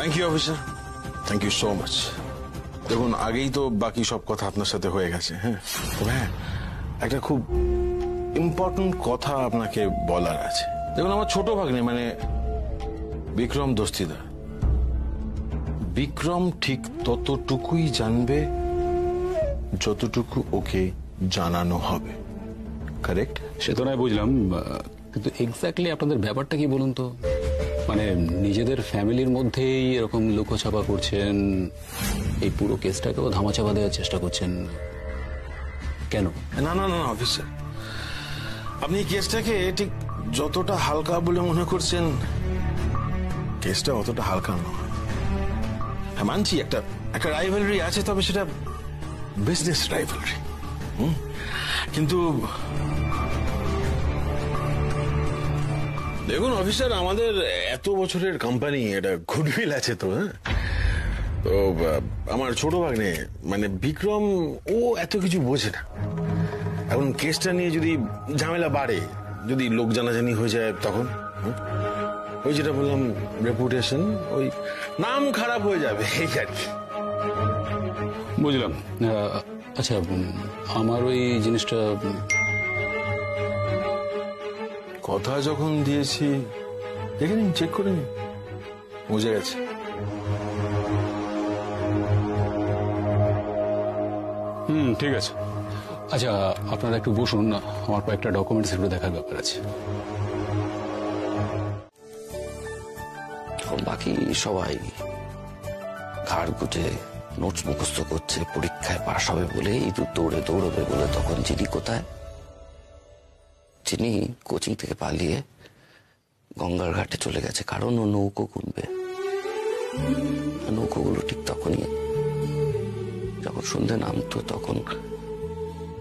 Thank you officer, thank you so much. দেখুন আগেই তো বাকি সব কথা আপনার সাথে হয়ে গেছে। হ্যাঁ হ্যাঁ, একটা খুব ইম্পর্টেন্ট কথা আপনাকে বলার আছে। দেখুন আমার ছোট ভাগ্নে মানে বিক্রম দস্তিদার, বিক্রম ঠিক ততটুকুই জানবে যতটুকু ওকে জানানো হবে, কারেক্ট? সে তো নয় বুঝলাম, কিন্তু এক্স্যাক্টলি আপনাদের ব্যাপারটা কি বলুন তো? মানে নিজেদের ফ্যামিলির মধ্যেই এরকম লুকোছাপা করছেন, এই পুরো কেসটাকেও ধামাচাপা দেওয়ার চেষ্টা করছেন কেন? না না না অফিসার, আপনি কেসটাকে ঠিক যতটা হালকা বলে মনে করছেন, কেসটা অতটা হালকা নয়। হ্যাঁ মানছি একটা রাইভালরি আছে, তবে সেটা বিজনেস রাইভালরি। কিন্তু দেখুন অফিসার, আমাদের এত বছরের কোম্পানি, এটা গুডউইল আছে তো। হ্যাঁ তো আমার ছোট ভাগ্নে মানে বিক্রম, ও এত কিছু বোঝে না। এখন কেসটা নিয়ে যদি ঝামেলা বাড়ে, যদি লোক জানাজানি হয়ে যায়, তখন ওই যেটা বললাম রেপুটেশন, ওই নাম খারাপ হয়ে যাবে, এই আর কি। বুঝলাম। আচ্ছা, আমার ওই জিনিসটা কথা যখন দিয়েছি দেখে নিন, চেক করে নিন, বুঝে গেছে। ঠিক আছে। আচ্ছা আপনারা একটু বসুন, আমার কয়েকটা ডকুমেন্টস একটু দেখার ব্যাপার আছে। বাকি সবাই ঘাড় গুটে নোটস মুখস্থ করছে, পরীক্ষায় পাশ হবে বলে, ইঁদুর দৌড়ে দৌড়বে বলে। তখন চিনি কোথায়? চিনি কোচিং থেকে পালিয়ে গঙ্গার ঘাটে চলে গেছে, কারণ ও নৌকো কিনবে। নৌকোগুলো ঠিক তখনই যখন সন্ধে নামতো, তখন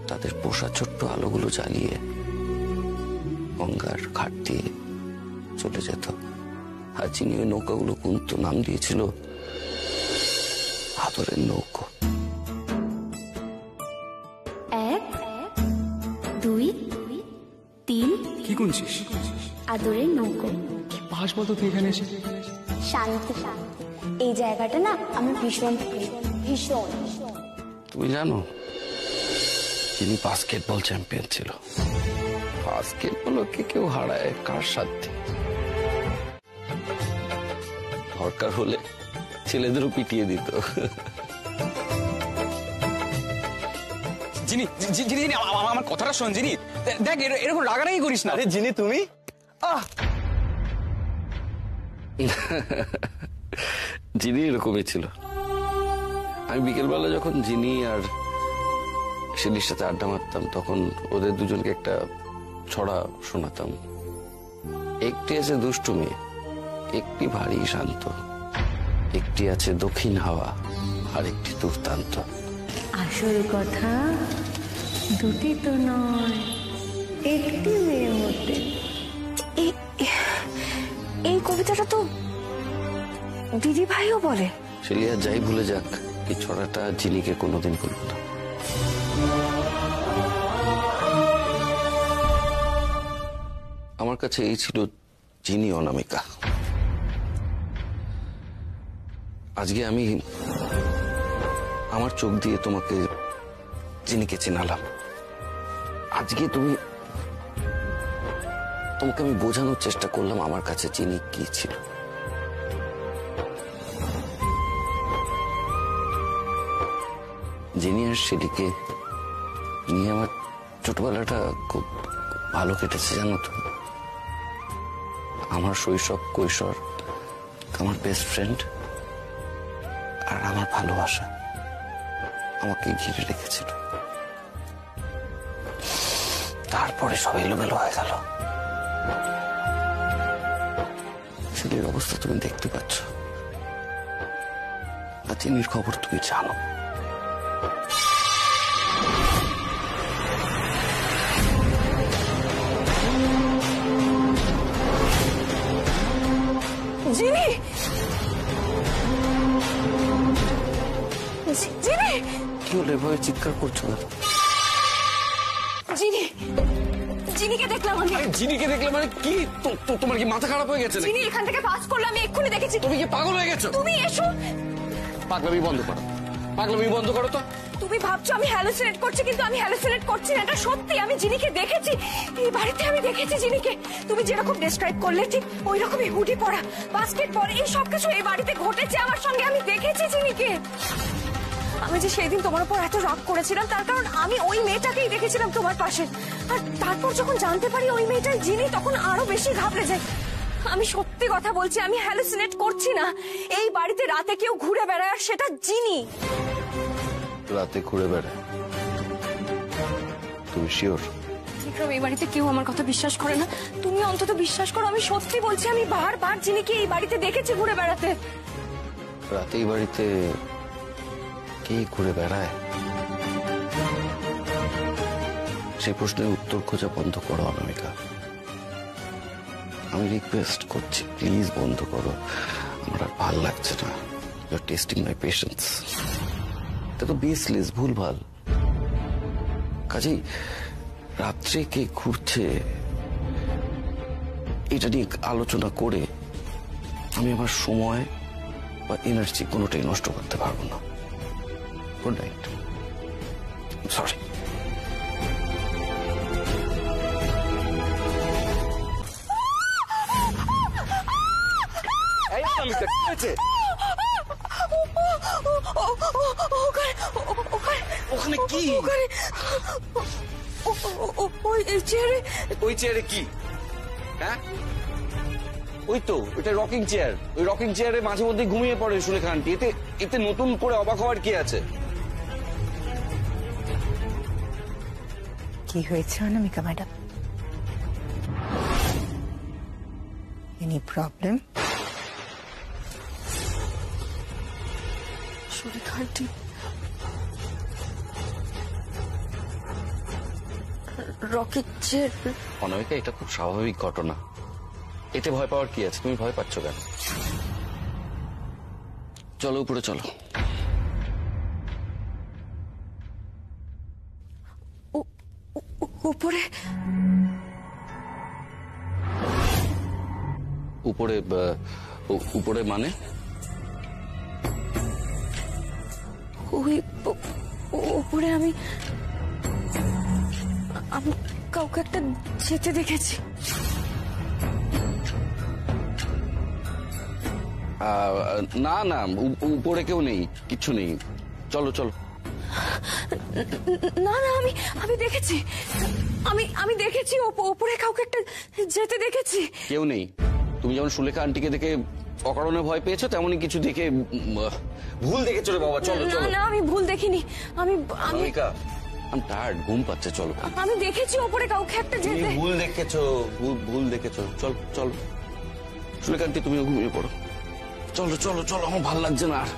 তাদের পোষা ছোট্ট আলোগুলো জ্বালিয়ে গঙ্গার ঘাট দিয়ে চলে যেত। আর চিনি ওই নৌকাগুলো কিনতো, নাম দিয়েছিল আদরের নৌকো। 1 2 3 কি করছিস? আদরের নৌকো। পাঁচ বছর তুই এখানে এসে? শান্তি, এই জায়গাটা না আমার ভীষণ ভীষণ। তুমি জানো যিনি বাস্কেটবল চ্যাম্পিয়ন ছিল? বাস্কেটবলকে কেউ হারায় কার সাথে? দরকার হলে ছেলেদেরও পিটিয়ে দিত। জিনি জিনি আমার কথাটা শোন জিনি, দেখ এরকম রাগারাগি করিস না। আরে জিনি তুমি? জিনি এরকমই ছিল। আমি বিকেলবেলা যখন জিনি আর শিলির সাথে আড্ডা মারতাম, তখন ওদের দুজনকে একটা ছড়া শোনাতাম। একটি আছে দুষ্টু মেয়ে, একটি ভারী শান্ত, একটি আছে দক্ষিণ হাওয়া, আর একটি দুর্দান্ত। আসল কথা দুটি তো নয়, একটি মেয়ের মধ্যে। এই কবিতাটা তো দিদি ভাইও বলে। শিলিয়া যাই ভুলে যাক, এই ছড়াটা জিনিকে কোনোদিন ভুলব না। আমার কাছে এই ছিল জিনি অনামিকা। আজকে আমি আমার চোখ দিয়ে তোমাকে জিনিকে চেনালাম। আজকে তোমাকে আমি বোঝানোর চেষ্টা করলাম আমার কাছে জিনি কি ছিল। জিনি আর সেদিকে নিয়ে আমার ছোটবেলাটা খুব ভালো কেটেছে, জানো তো। আমার শৈশব কৈশোর, আমার বেস্ট ফ্রেন্ড আর আমার ভালোবাসা আমাকে ঘিরে রেখেছিল। তারপরে সব এলোমেলো হয়ে গেল। ছেলের অবস্থা তুমি দেখতে পাচ্ছ, আর চিনির খবর তুমি জানো। জিনি, জিনি, কি হলো এভাবে চিৎকার করছো না? জিনি, জিনিকে দেখলাম আমি। আরে জিনিকে দেখলে মানে কি? তোমার কি মাথা খারাপ হয়ে গেছে নাকি? জিনি এখান থেকে পাস করলো, আমি এক্ষুনি দেখেছি। তুমি কি পাগল হয়ে গেছো? তুমি এসো। পাগলামি বন্ধ করো, পাগলামি বন্ধ করো তো। তুমি ভাবছো আমি হ্যালুসিনেট করছি, কিন্তু আমি হ্যালুসিনেট করছি না, এটা সত্যি। আমি জিনিকে দেখেছি, এই বাড়িতে আমি দেখেছি জিনিকে। তুমি যেরকম ডেসক্রাইব করলে ঠিক ওই রকমই, হুডি পরা, বাস্কেট পরা, এই সব কিছু এই বাড়িতে ঘটেছে আমার সঙ্গে। আমি দেখেছি জিনিকে। আমি যে সেই দিন তোমার উপর এত রাগ করেছিলাম তার কারণ আমি ওই মেয়েটাকেই দেখেছিলাম তোমার পাশে। আর তারপর যখন জানতে পারি ওই মেয়েটাই জিনি, তখন আরো বেশি ঘাবড়ে যাই। আমি সত্যি কথা বলছি, আমি হ্যালুসিনেট করছি না। এই বাড়িতে রাতে কেউ ঘুরে বেড়ায়, আর সেটা জিনি। রাতে ঘুরে বেড়ায়? তুমি শিওর? বিক্রম, এই বাড়িতে কেউ আমার কথা বিশ্বাস করে না, তুমি অন্তত বিশ্বাস করো। আমি সত্যি বলছি, আমি বারবার জিনিকে এই বাড়িতে দেখেছি ঘুরে বেড়াতে। রাতে এই বাড়িতে কে ঘুরে বেড়ায়? সেই প্রশ্নের উত্তর খোঁজা বন্ধ করো অনামিকা। আমি রিকোয়েস্ট করছি, প্লিজ বন্ধ করো। আমার আর ভাল লাগছে না। You are testing my patience. এটা তো বেসলেস, ভুলভাল। কাজেই রাত্রে কে ঘুরছে এটা নিয়ে আলোচনা করে আমি আমার সময় বা এনার্জি কোনোটাই নষ্ট করতে পারবো না। Good night. সরি। ওখানে কি? ওই চেয়ারে কি? হ্যাঁ, ওই তো ওটা রকিং চেয়ার। ওই রকিং চেয়ারে মাঝে মধ্যে ঘুমিয়ে পড়ে সুলেখা আন্টি। এতে নতুন করে অবাক হওয়ার কি আছে? কি হয়েছে Anamika madam? Any problem? Sulekha aunty, rocket chair. Anamika, এটা খুব স্বাভাবিক ঘটনা। এতে ভয় পাওয়ার কি আছে? তুমি ভয় পাচ্ছ কেন? চলো উপরে চলো। উপরে? উপরে? উপরে মানে? ওই উপরে আমি কাউকে একটা যেতে দেখেছি। না না, উপরে কেউ নেই, কিচ্ছু নেই। চলো চলো। না না, আমি দেখেছি, আমি দেখেছি উপরে কাউকে একটা যেতে দেখেছি। কেউ নেই? তুমি যেমন সুলেখা আন্টিকে দেখে অকারণে ভয় পেয়েছো, তেমনই কিছু দেখে ভুল দেখেছো রে বাবা। চলো চলো। না, আমি ভুল দেখিনি। আমি টায়ার্ড, ঘুম পাচ্ছে। চলো। আমি দেখেছি উপরে কাউকে একটা যেতে। ভুল দেখেছো, ভুল দেখেছো। চল চলো। সুলেখা আন্টি, তুমিও ঘুমিয়ে পড়ো। চলো চলো চলো, আমার ভালো লাগছে না আর।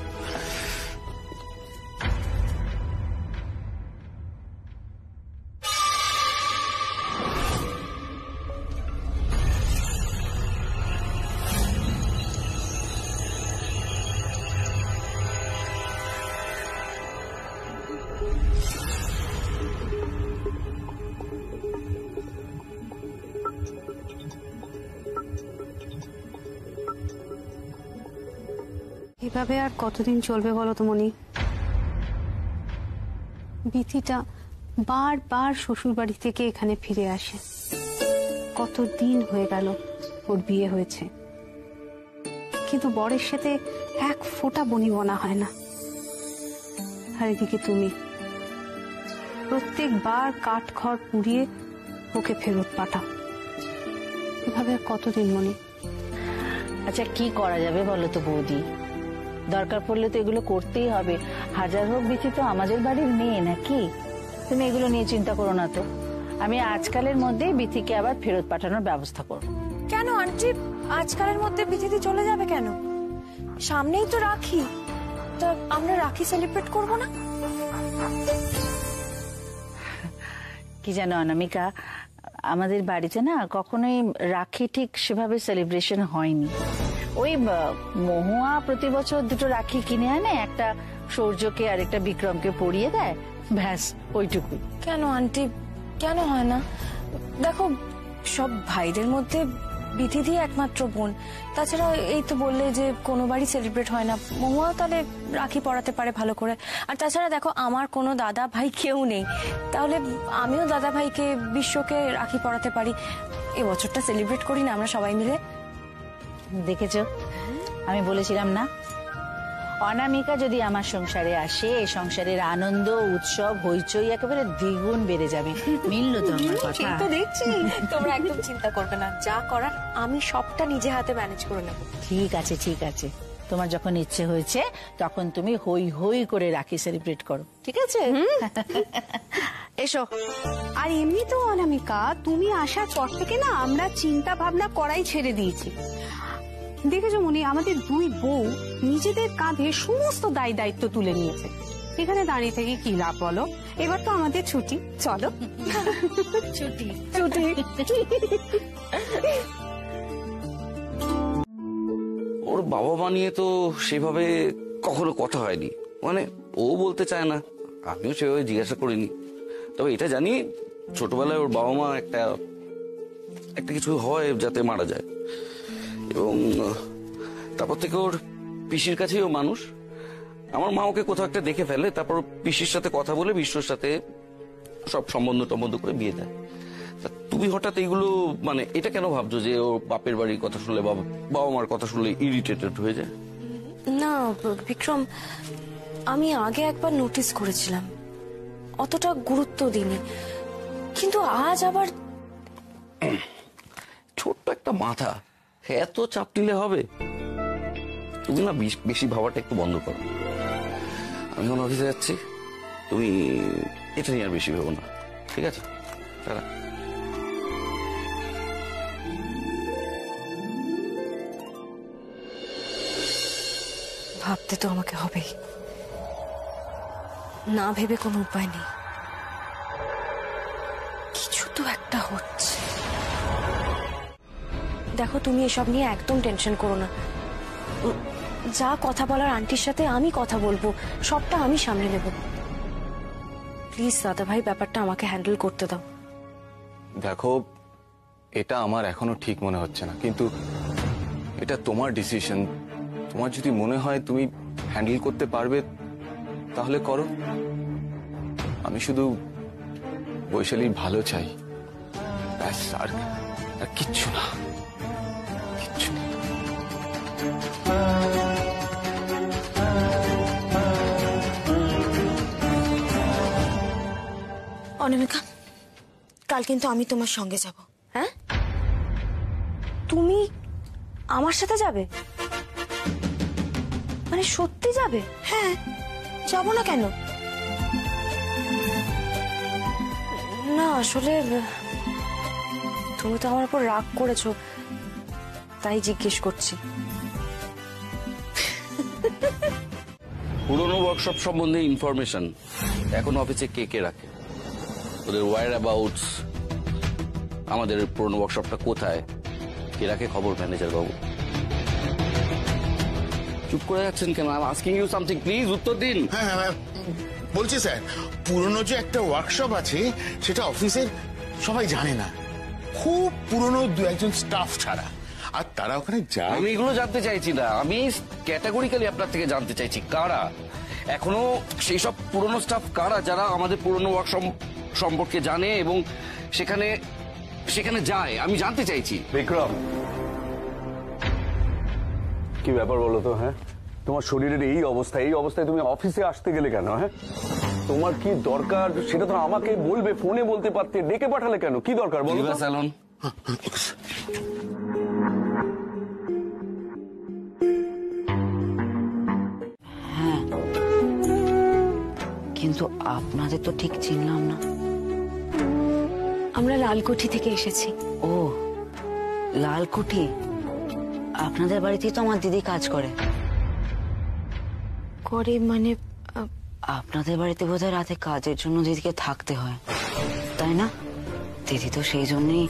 এভাবে আর কতদিন চলবে বলো তো মনি? বিথিটা বারবার শ্বশুর বাড়ি থেকে এখানে ফিরে আসে। কতদিন হয়ে গেল ওর বিয়ে হয়েছে, কিন্তু বরের সাথে এক ফোঁটা বনিবনা হয় না। আর এদিকে তুমি প্রত্যেকবার কাঠ খড় পুড়িয়ে ওকে ফেরত পাঠাও। এভাবে আর কতদিন মনি? আচ্ছা, কি করা যাবে বলো তো বৌদি? দরকার পড়লে তো এগুলো করতেই হবে। হাজার হোক বিথি তো আমাদের বাড়ির মেয়ে, নাকি? তুমি এগুলো নিয়ে চিন্তা করো না তো। আমি আজকালের মধ্যেই বিথিকে আবার ফেরত পাঠানোর ব্যবস্থা করব। কেন আন্টি, আজকালের মধ্যে বিথিতে চলে যাবে কেন? সামনেই তো রাখি, তা আমরা রাখি সেলিব্রেট করব না? কি জানো অনামিকা, আমাদের বাড়িতে না কখনোই রাখি ঠিক সেভাবে সেলিব্রেশন হয়নি। ওই মহুয়া প্রতি বছর দুটো রাখি কিনে আনে, একটা সৌর্যকে আর একটা বিক্রমকে পরিয়ে দেয়, ব্যাস ওইটুকু। কেন আন্টি, কেন হয় না? দেখো, সব ভাইদের মধ্যে বিধি দিয়ে একমাত্র বোন। তাছাড়া এই তো বললে যে কোনো বাড়ি সেলিব্রেট হয় না, মহুয়াও তাহলে রাখি পরাতে পারে ভালো করে। আর তাছাড়া দেখো, আমার কোনো দাদা ভাই কেউ নেই, তাহলে আমিও দাদা ভাইকে বিশ্বকে রাখি পরাতে পারি। এবছরটা সেলিব্রেট করি না আমরা সবাই মিলে। দেখেছো, আমি বলেছিলাম না, অনামিকা যদি আমার সংসারে আসে, এই সংসারের আনন্দ উৎসব হইচই একেবারে দ্বিগুণ বেড়ে যাবে। মিললো তো আমার কথা? তো দেখছি তোমরা একদম চিন্তা করবে না, যা করার আমি সবটা নিজে হাতে ম্যানেজ করে নেব। ঠিক আছে, ঠিক আছে, তোমার যখন ইচ্ছে হয়েছে তখন তুমি হই হই করে রাখি সেলিব্রেট করো, ঠিক আছে? এসো। আর এমনি তো অনামিকা, তুমি আসার পর থেকে না আমরা চিন্তা ভাবনা করাই ছেড়ে দিয়েছি। দেখেছো মনি, আমাদের দুই বউ নিজেদের কাঁধে সমস্ত দায় দায়িত্ব তুলে নিয়েছে। এখানে দাঁড়িয়ে থেকে কি লাভ বলো? এবার তো আমাদের ছুটি, চলো। ছুটি ছুটি। ওর বাবা মা নিয়ে তো সেভাবে কখনো কথা হয়নি, মানে ও বলতে চায় না, আমিও সেভাবে জিজ্ঞাসা করিনি। তবে এটা জানি ছোটবেলায় ওর বাবা মা একটা কিছু হয় যাতে মারা যায়, এবং তারপর থেকে ওর পিসির কাছেই ও মানুষ। আমার মা ওকে কোথাও একটা দেখে ফেলে, তারপর পিসির সাথে কথা বলে বিশ্বর সাথে সব সম্বন্ধ করে বিয়ে দেয়। তা তুমি হঠাৎ এইগুলো, মানে এটা কেন ভাবছো যে ও বাপের বাড়ির কথা শুনলে, বাবা মার কথা শুনলে ইরিটেটেড হয়ে যায়? না বিক্রম, আমি আগে একবার নোটিস করেছিলাম, অতটা গুরুত্ব দিইনি, কিন্তু আজ আবার। ছোট্ট একটা মাথা, এত চাপ নিলে হবে? তুমি না বেশি ভাবাটা একটু বন্ধ করো। আমি এখন অফিসে যাচ্ছি, তুমি এটা নিয়ে আর বেশি ভেবো না, ঠিক আছে? তারা ভাবতে তো আমাকে হবেই, না ভেবে কোনো উপায় নেই। কিছু তো একটা হচ্ছে। দেখো, তুমি এসব নিয়ে একদম টেনশন করো না। যা কথা বলার আন্টির সাথে আমি কথা বলবো, সবটা আমি সামলে নেব। প্লিজ দাদা ভাই, ব্যাপারটা আমাকে হ্যান্ডেল করতে দাও। দেখো, এটা আমার এখনো ঠিক মনে হচ্ছে না, কিন্তু এটা তোমার ডিসিশন। তোমার যদি মনে হয় তুমি হ্যান্ডেল করতে পারবে তাহলে করো। আমি শুধু বৈশালীর ভালো চাই, ব্যাস, আর কিচ্ছু না, কিচ্ছু না। অনামিকা, কাল কিন্তু আমি তোমার সঙ্গে যাব। হ্যাঁ, তুমি আমার সাথে যাবে? মানে সত্যি যাবে? হ্যাঁ, যাব না কেন? না আসলে তুমি তো আমার উপর রাগ করেছো, তাই জিজ্ঞেস করছি। পুরোনো ওয়ার্কশপ সম্বন্ধে ইনফরমেশন এখন অফিসে কে রাখে, ওদের ওয়ার অ্যাবাউটস, আমাদের পুরোনো ওয়ার্কশপটা কোথায়, কে রাখে খবর? ম্যানেজার বাবু। চুপ করে যাচ্ছেন কেন? I am asking you something, please উত্তর দিন। হ্যাঁ, বলছি স্যার, পুরনো যে একটা ওয়ার্কশপ আছে সেটা অফিসের সবাই জানে না, খুব পুরনো দু একজন স্টাফ ছাড়া, আর তারা ওখানে যায়। আমি এগুলো জানতে চাইছি না, আমি ক্যাটাগরিক্যালি আপনার থেকে জানতে চাইছি কারা এখনো সেই সব পুরনো স্টাফ কারা যারা আমাদের পুরনো ওয়ার্কশপ সম্পর্কে জানে এবং সেখানে যায়, আমি জানতে চাইছি। বিক্রম, কি ব্যাপার বলো তো? হ্যাঁ, তোমার শরীরের এই অবস্থায় তুমি অফিসে আসতে গেলে কেন? হ্যাঁ, তোমার কি দরকার সেটা তো আমাকে বলবে, ফোনে বলতে পারতে, ডেকে পাঠালে কেন? কি দরকার বলো? স্যালন হ্যাঁ, কিন্তু আপনাদের তো ঠিক চিনলাম না। আমরা লালকুঠি থেকে এসেছি। ও, লালকুঠি? আপনাদের বাড়িতেই তো আমার দিদি কাজ করে। মানে আপনাদের বাড়িতে বোধহয় রাতে কাজের জন্য দিদিকে থাকতে হয়, তাই না? দিদি তো সেই জন্যই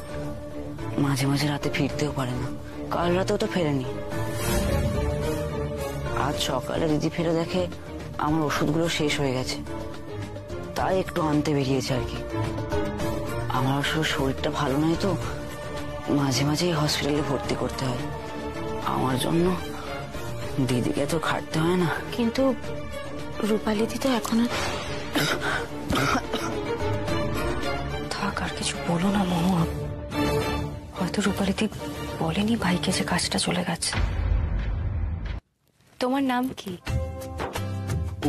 মাঝে মাঝে রাতে ফিরতেও পারে না। কাল রাতেও তো ফেরেনি। আজ সকালে দিদি ফিরে দেখে আমার ওষুধগুলো শেষ হয়ে গেছে, তাই একটু আনতে বেরিয়েছে আর কি। আমার আসলে শরীরটা ভালো নয় তো, মাঝে মাঝেই হসপিটালে ভর্তি করতে হয়। আমার জন্য দিদিকে তো খাটতে হয় না। কিন্তু রূপালী দি তো এখন থাক, আর কিছু বলো না মহুয়া। হয়তো রূপালী দি বলেনি ভাইকে যে কাজটা চলে গেছে। তোমার নাম কি?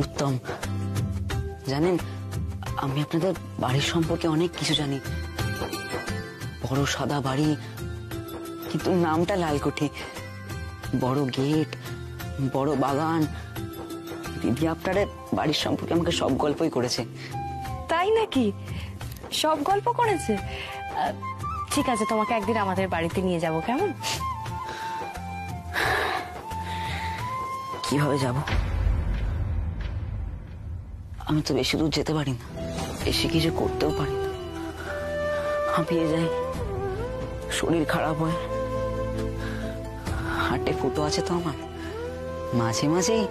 উত্তম। জানেন, আমি আপনাদের বাড়ির সম্পর্কে অনেক কিছু জানি। বড় সাদা বাড়ি, কিন্তু নামটা লালকুঠি। বড় গেট, বড় বাগান। দিদি আপনার বাড়ির সম্পর্কে আমাকে সব গল্পই করেছে। তাই নাকি? সব গল্প করেছে? ঠিক আছে, তোমাকে একদিন আমাদের বাড়িতে নিয়ে যাব, কেমন? কিভাবে যাব? আমি তো বেশি দূর যেতে পারি না, বেশি কিছু করতেও পারি না। হাঁপিয়ে যাই, শরীর খারাপ হয়, হার্টে ফুটো আছে তো আমার। মাঝে মাঝেই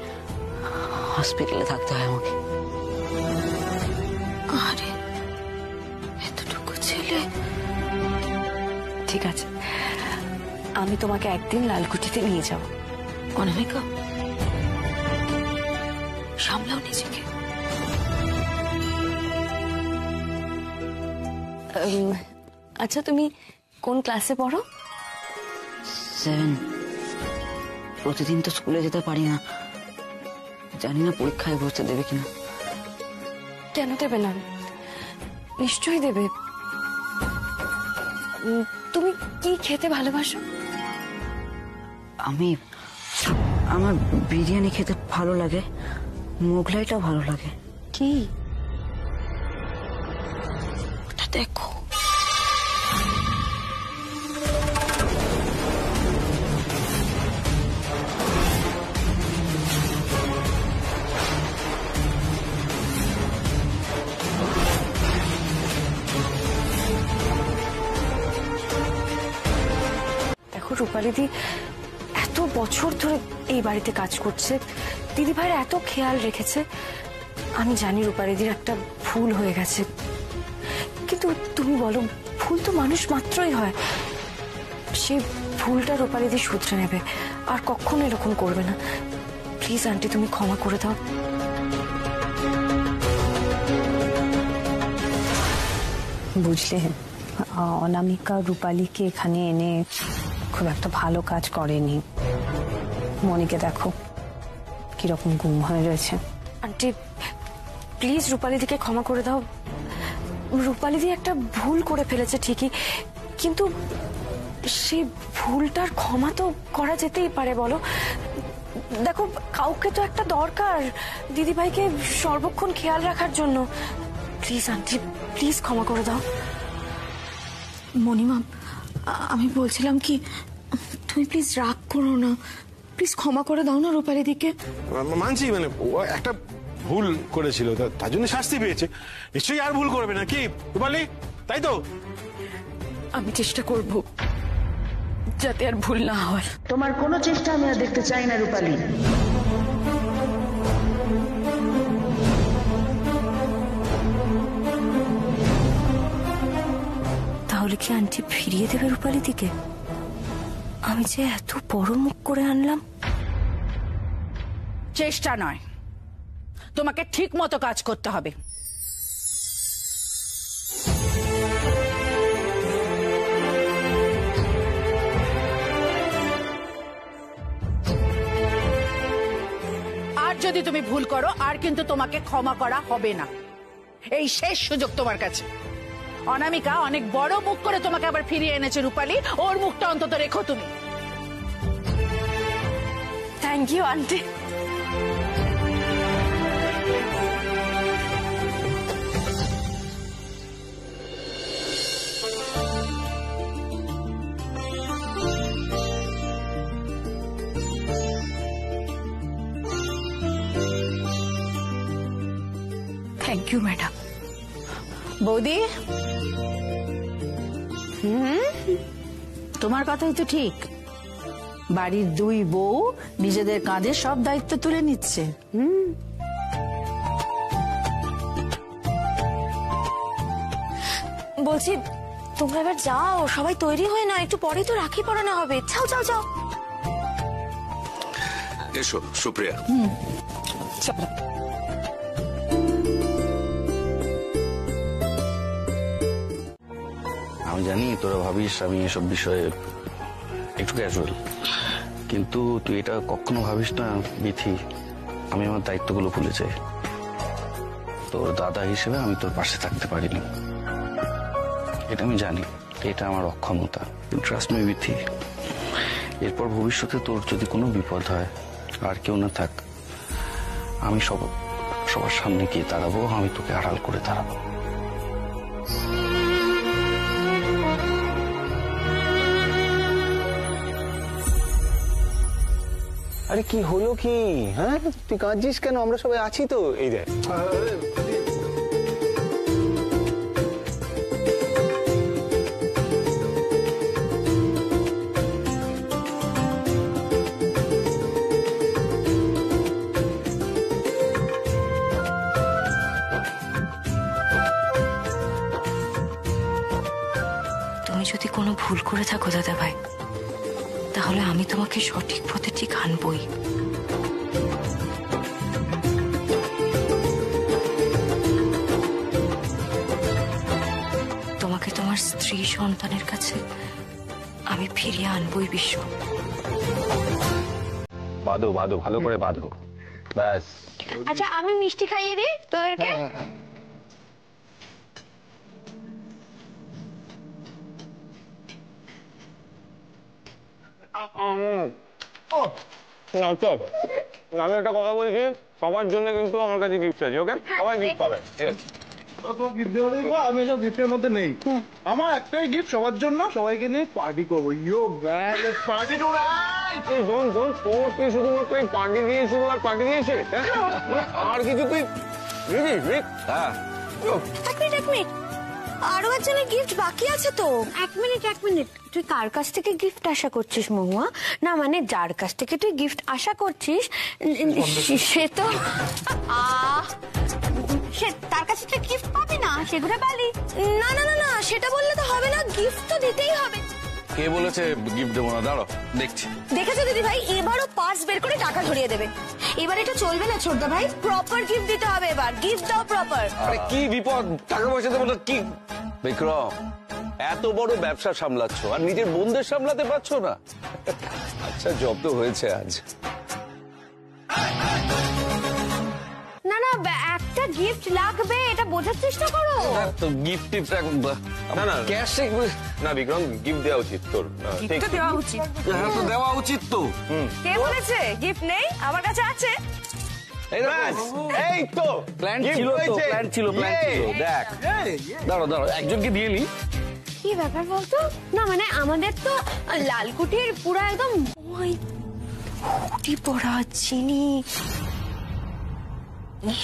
হসপিটালে থাকতে হয় আমাকে। আরে এতটুকু ছেলে। ঠিক আছে, আমি তোমাকে একদিন লালকুঠিতে নিয়ে যাব। অনামিকা, সামলাও নিজেকে। আচ্ছা, তুমি কোন ক্লাসে পড়ো? 7। প্রতিদিন তো স্কুলে যেতে পারি না, জানি না পরীক্ষায় বসতে দেবে কিনা। কেন দেবে না? নিশ্চয়ই দেবে। তুমি কি খেতে ভালোবাসো? আমার বিরিয়ানি খেতে ভালো লাগে, মোগলাইটাও ভালো লাগে। কি? ওটা দেখো। দেখো, রূপালী দি এত বছর ধরে এই বাড়িতে কাজ করছে, দিদি ভাইয়ের এত খেয়াল রেখেছে। আমি জানি রূপালীদির একটা ভুল হয়ে গেছে, কিন্তু তুমি বলো, ভুল তো মানুষ মাত্রই হয়। সেই ভুলটা রূপালীদি শুধরে নেবে, আর কখনো এরকম করবে না। প্লিজ আন্টি, তুমি ক্ষমা করে দাও। বুঝলে, অনামিকা রূপালীকে এখানে এনে খুব একটা ভালো কাজ করেনি। মনিকে দেখো কিরকম গুম হয়ে রয়েছে। আন্টি প্লিজ রূপালীদিকে ক্ষমা করে দাও। রূপালীদি একটা ভুল করে ফেলেছে ঠিকই, কিন্তু সেই ভুলটার ক্ষমা তো করা যেতেই পারে, বলো? দেখো, কাউকে তো একটা দরকার দিদিভাইকে সর্বক্ষণ খেয়াল রাখার জন্য। প্লিজ আন্টি, প্লিজ ক্ষমা করে দাও। মণিমা, আমি বলছিলাম কি, তুমি প্লিজ রাগ করো না, প্লিজ ক্ষমা করে দাও না রূপালীদিকে। মানছি, মানে ও একটা ভুল করেছিল, তার জন্য শাস্তি পেয়েছে, নিশ্চয়ই আর ভুল করবে না। কি রূপালী, তাই তো? আমি চেষ্টা করব যাতে আর ভুল না হয়। তোমার কোনো চেষ্টা আমি আর দেখতে চাই না রূপালী। তাহলে কি আন্টি ফিরিয়ে দেবে রূপালীদিকে? আমি যে এত বড় মুখ করে আনলাম। চেষ্টা নয়, তোমাকে ঠিক মতো কাজ করতে হবে। আর যদি তুমি ভুল করো, আর কিন্তু তোমাকে ক্ষমা করা হবে না। এই শেষ সুযোগ তোমার কাছে। অনামিকা অনেক বড় মুখ করে তোমাকে আবার ফিরিয়ে এনেছে রূপালী, ওর মুখটা অন্তত রেখো তুমি। Thank you aunty. Thank you madam. বৌদি, তোমার কথাই তো ঠিক। বাড়ির দুই বউ নিজেদের কাঁধে সব দায়িত্ব তুলে নিচ্ছে। বলছি তোমরা এবার যাও, সবাই তৈরি হয়ে না, একটু পরেই তো রাখি পরানো হবে। যাও যাও যাও। এসো সুপ্রিয়া। আমি জানি তোরা ভাবিস আমি এসব বিষয়ে একটু ক্যাজুয়াল, কিন্তু তুই এটা কখনো ভাবিস না বিথি আমি আমার দায়িত্বগুলো ভুলে যাই। তোর দাদা হিসেবে আমি তোর পাশে থাকতে পারিনি, এটা আমি জানি, এটা আমার অক্ষমতা। ট্রাস্ট মি বিথি, এরপর ভবিষ্যতে তোর যদি কোনো বিপদ হয় আর কেউ না থাক, আমি সবার সামনে গিয়ে দাঁড়াবো, আমি তোকে আড়াল করে দাঁড়াবো। আরে কি হলো কি? হ্যাঁ তুই কাঁদছিস কেন? আমরা সবাই আছি তো। এই দেখ তুমি যদি কোনো ভুল করে থাকো দাদা ভাই, তাহলে আমি তোমাকে সঠিক পথে ঠিক আনবই। তোমাকে তোমার স্ত্রী সন্তানের কাছে আমি ফিরিয়ে আনবই বিশ্ব। বাঁধো বাঁধো, ভালো করে বাঁধো, ব্যাস। আচ্ছা আমি মিষ্টি খাইয়ে দিই তোদেরকে। আমি একটা কথা বলছি, সবার জন্য কিন্তু আমার কাছে গিফট আছে। ওকে, সবাই গিফট পাবে। আমি এসব গিফটের মধ্যে নেই। আমার একটাই গিফট সবার জন্য, সবাইকে নিয়ে পার্টি করবো। ইয়ো পার্টি তুই শুধুমাত্র পার্টি দিয়েছিস আর পার্টি দিয়েছে, আর কিছু তুই হ্যাঁ এক মিনিট, আরো একজনের গিফট বাকি আছে তো। এক মিনিট, তুই কার কাছ থেকে গিফট আশা করছিস মহুয়া? না মানে যার কাছ থেকে তুই গিফট আশা করছিস সে তো সে তার কাছে তুই গিফট পাবি না, সেগুলো পালি। না না না না, সেটা বললে তো হবে না, গিফট তো দিতেই হবে। কে বলেছে গিফট দেবো না? দাঁড়াও দেখছি। দেখেছো দিদি ভাই, এবারও পার্স বের করে টাকা ধরিয়ে দেবে। এবার এটা চলবে না ছোটদা ভাই, প্রপার গিফট দিতে হবে। এবার গিফট দাও প্রপার। আরে কি বিপদ, টাকা পয়সা দেবো না কি? বিক্রম, এত বড় ব্যবসা সামলাচ্ছ আর নিজের বোনদের সামলাতে পারছো না? আচ্ছা জব্দ হয়েছে আজ। না না, একটা গিফট লাগবে, এটা বোঝার চেষ্টা করো। তো গিফট না না ক্যাশ না বিক্রম, গিফট দেওয়া উচিত তোর। গিফট দেওয়া উচিত। হ্যাঁ তো দেওয়া উচিত তো। কে বলেছে গিফট নেই? আমার কাছে আছে। এই তো প্ল্যান ছিল, প্ল্যান ছিল। দেখ দাঁড়াও একজনকে দিয়ে নি। কি ব্যাপার বলতো? না মানে আমাদের তো লালকুঠির পুরো একদম হুটি পড়া চিনি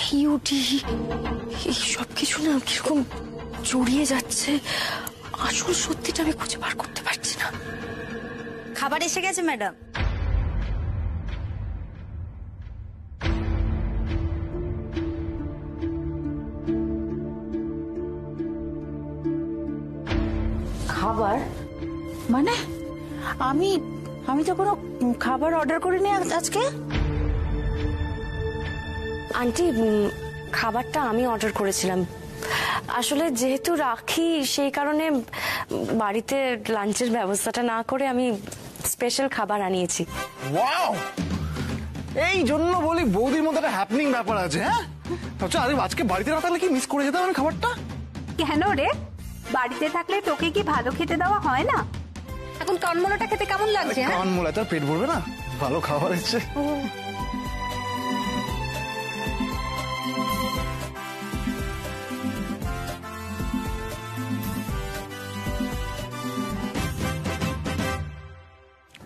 হিউটি এই সব কিছু না কিরকম জড়িয়ে যাচ্ছে। আসল সত্যিটা আমি খুঁজে বার করতে পারছি না। খাবার এসে গেছে ম্যাডাম। খাবার মানে? আমি তো কোনো খাবার অর্ডার করিনি আজকে। আন্টি, খাবারটা আমি অর্ডার করেছিলাম। আসলে যেহেতু রাখি সেই কারণে বাড়িতে লাঞ্চের ব্যবস্থাটা না করে আমি স্পেশাল খাবার আনিয়েছি। ওয়াও, এই জন্য বলি বৌদির মধ্যে একটা হ্যাপনিং ব্যাপার আছে। হ্যাঁ আচ্ছা, আজকে বাড়িতে না থাকলে কি মিস করে যেতাম আমি খাবারটা? কেন রে, বাড়িতে থাকলে তোকে কি ভালো খেতে দেওয়া হয় না? এখন কানমোলাটা খেতে কেমন লাগছে? কানমোলা তার পেট ভরবে না, ভালো খাবার এসছে।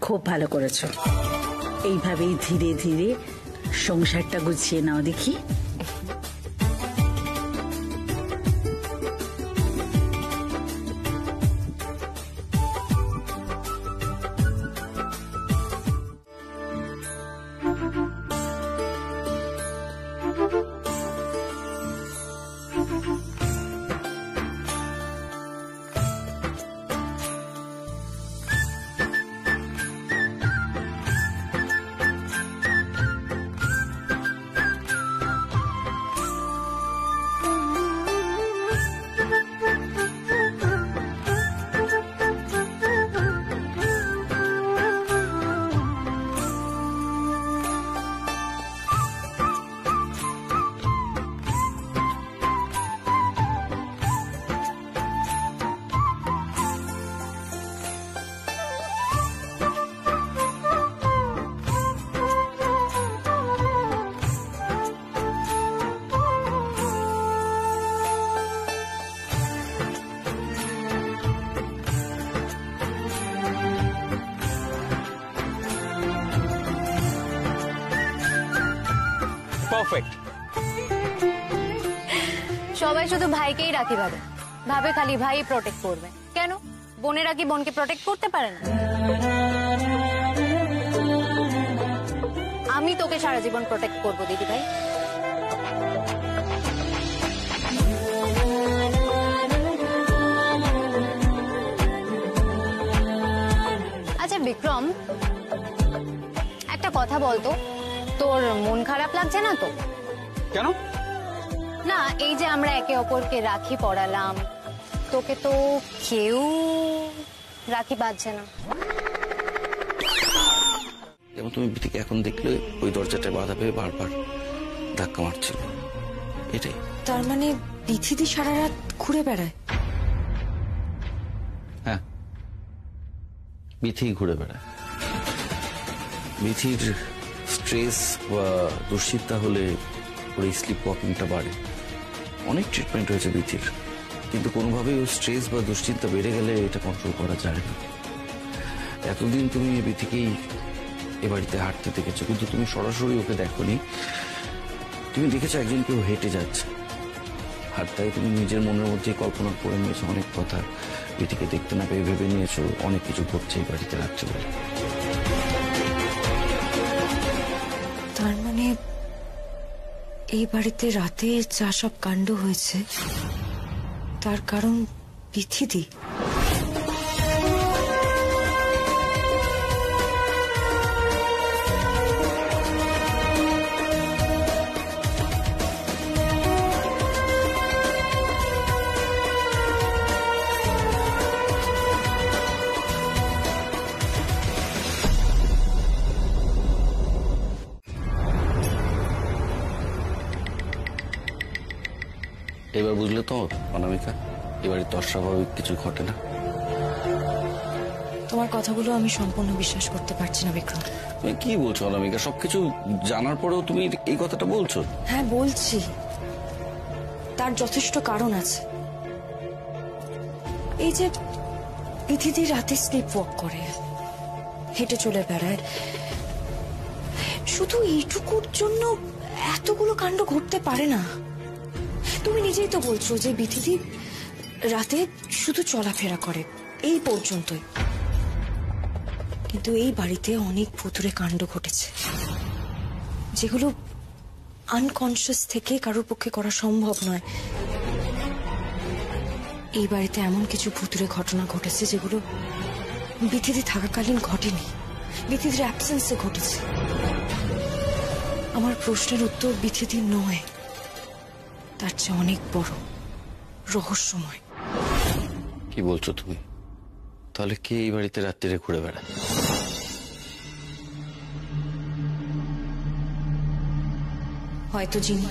খুব ভালো করেছো। এইভাবেই ধীরে ধীরে সংসারটা গুছিয়ে নাও দেখি। পারফেক্ট। সবাই শুধু ভাইকেই রাখি ভাবে, ভাবে খালি ভাই প্রোটেক্ট করবে। কেন বোনেরা কি বোনকে প্রোটেক্ট করতে পারে না? আমি তোকে সারা জীবন প্রোটেক্ট করবো দিদি ভাই। আচ্ছা বিক্রম, একটা কথা বলতো, তোর মন খারাপ লাগছে না তো? কেন? না, এই যে আমরা একে অপরকে রাখি পরালাম, তোকে তো কেউ রাখি বাঁধছে না। যেমন তুমি বিথিকে এখন দেখলে ওই দরজাটা বাধা পেয়ে বারবার ধাক্কা মারছিল, এটাই। তার মানে বিথিদি সারা রাত ঘুরে বেড়ায়? হ্যাঁ, বিথি ঘুরে বেড়ায়। বিথির স্ট্রেস বা দুশ্চিন্তা হলে ওর এই স্লিপ ওয়াকিংটা বাড়ে। অনেক ট্রিটমেন্ট হয়েছে বিথির, কিন্তু কোনোভাবেই ও স্ট্রেস বা দুশ্চিন্তা বেড়ে গেলে এটা কন্ট্রোল করা যায় না। এতদিন তুমি বিথিকেই এ বাড়িতে হাঁটতে দেখেছো, কিন্তু তুমি সরাসরি ওকে দেখোনি। তুমি দেখেছো একজন কেউ হেঁটে যাচ্ছে, আর তাই তুমি নিজের মনের মধ্যে কল্পনা করে নিয়েছো অনেক কথা। বিথিকে দেখতে না পেয়ে ভেবে নিয়েছো অনেক কিছু ঘটছে এই বাড়িতে রাত্রিবেলা। তার মানে এই বাড়িতে রাতে যা সব কাণ্ড হয়েছে তার কারণ বিথিদি? এবার বুঝলে তো অনামিকা, এবারে তো অস্বাভাবিক কিছু ঘটে না। তোমার কথাগুলো আমি সম্পূর্ণ বিশ্বাস করতে পারছি না বিক্রম। তুমি কি বলছো অনামিকা? সবকিছু জানার পরেও তুমি এই কথাটা বলছো? হ্যাঁ বলছি, তার যথেষ্ট কারণ আছে। এই যে বিথিদি রাতে স্লিপ ওয়াক করে, হেঁটে চলে বেড়ায়, শুধু এইটুকুর জন্য এতগুলো কাণ্ড ঘটতে পারে না। তুমি নিজেই তো বলছো যে বিথিদি রাতে শুধু চলাফেরা করে, এই পর্যন্তই। কিন্তু এই বাড়িতে অনেক ভুতুড়ে কাণ্ড ঘটেছে, যেগুলো আনকনসিয়াস থেকে কারোর পক্ষে করা সম্ভব নয়। এই বাড়িতে এমন কিছু ভুতুড়ে ঘটনা ঘটেছে যেগুলো বিথিদি থাকাকালীন ঘটেনি, বিথিদির অ্যাবসেন্সে ঘটেছে। আমার প্রশ্নের উত্তর বিথিদি নয়, তার চেয়ে অনেক বড়, রহস্যময়। কি বলছো তুমি? তাহলে কে এই বাড়িতে রাত্রিরে ঘুরে বেড়ায়? হয়তো জিনি।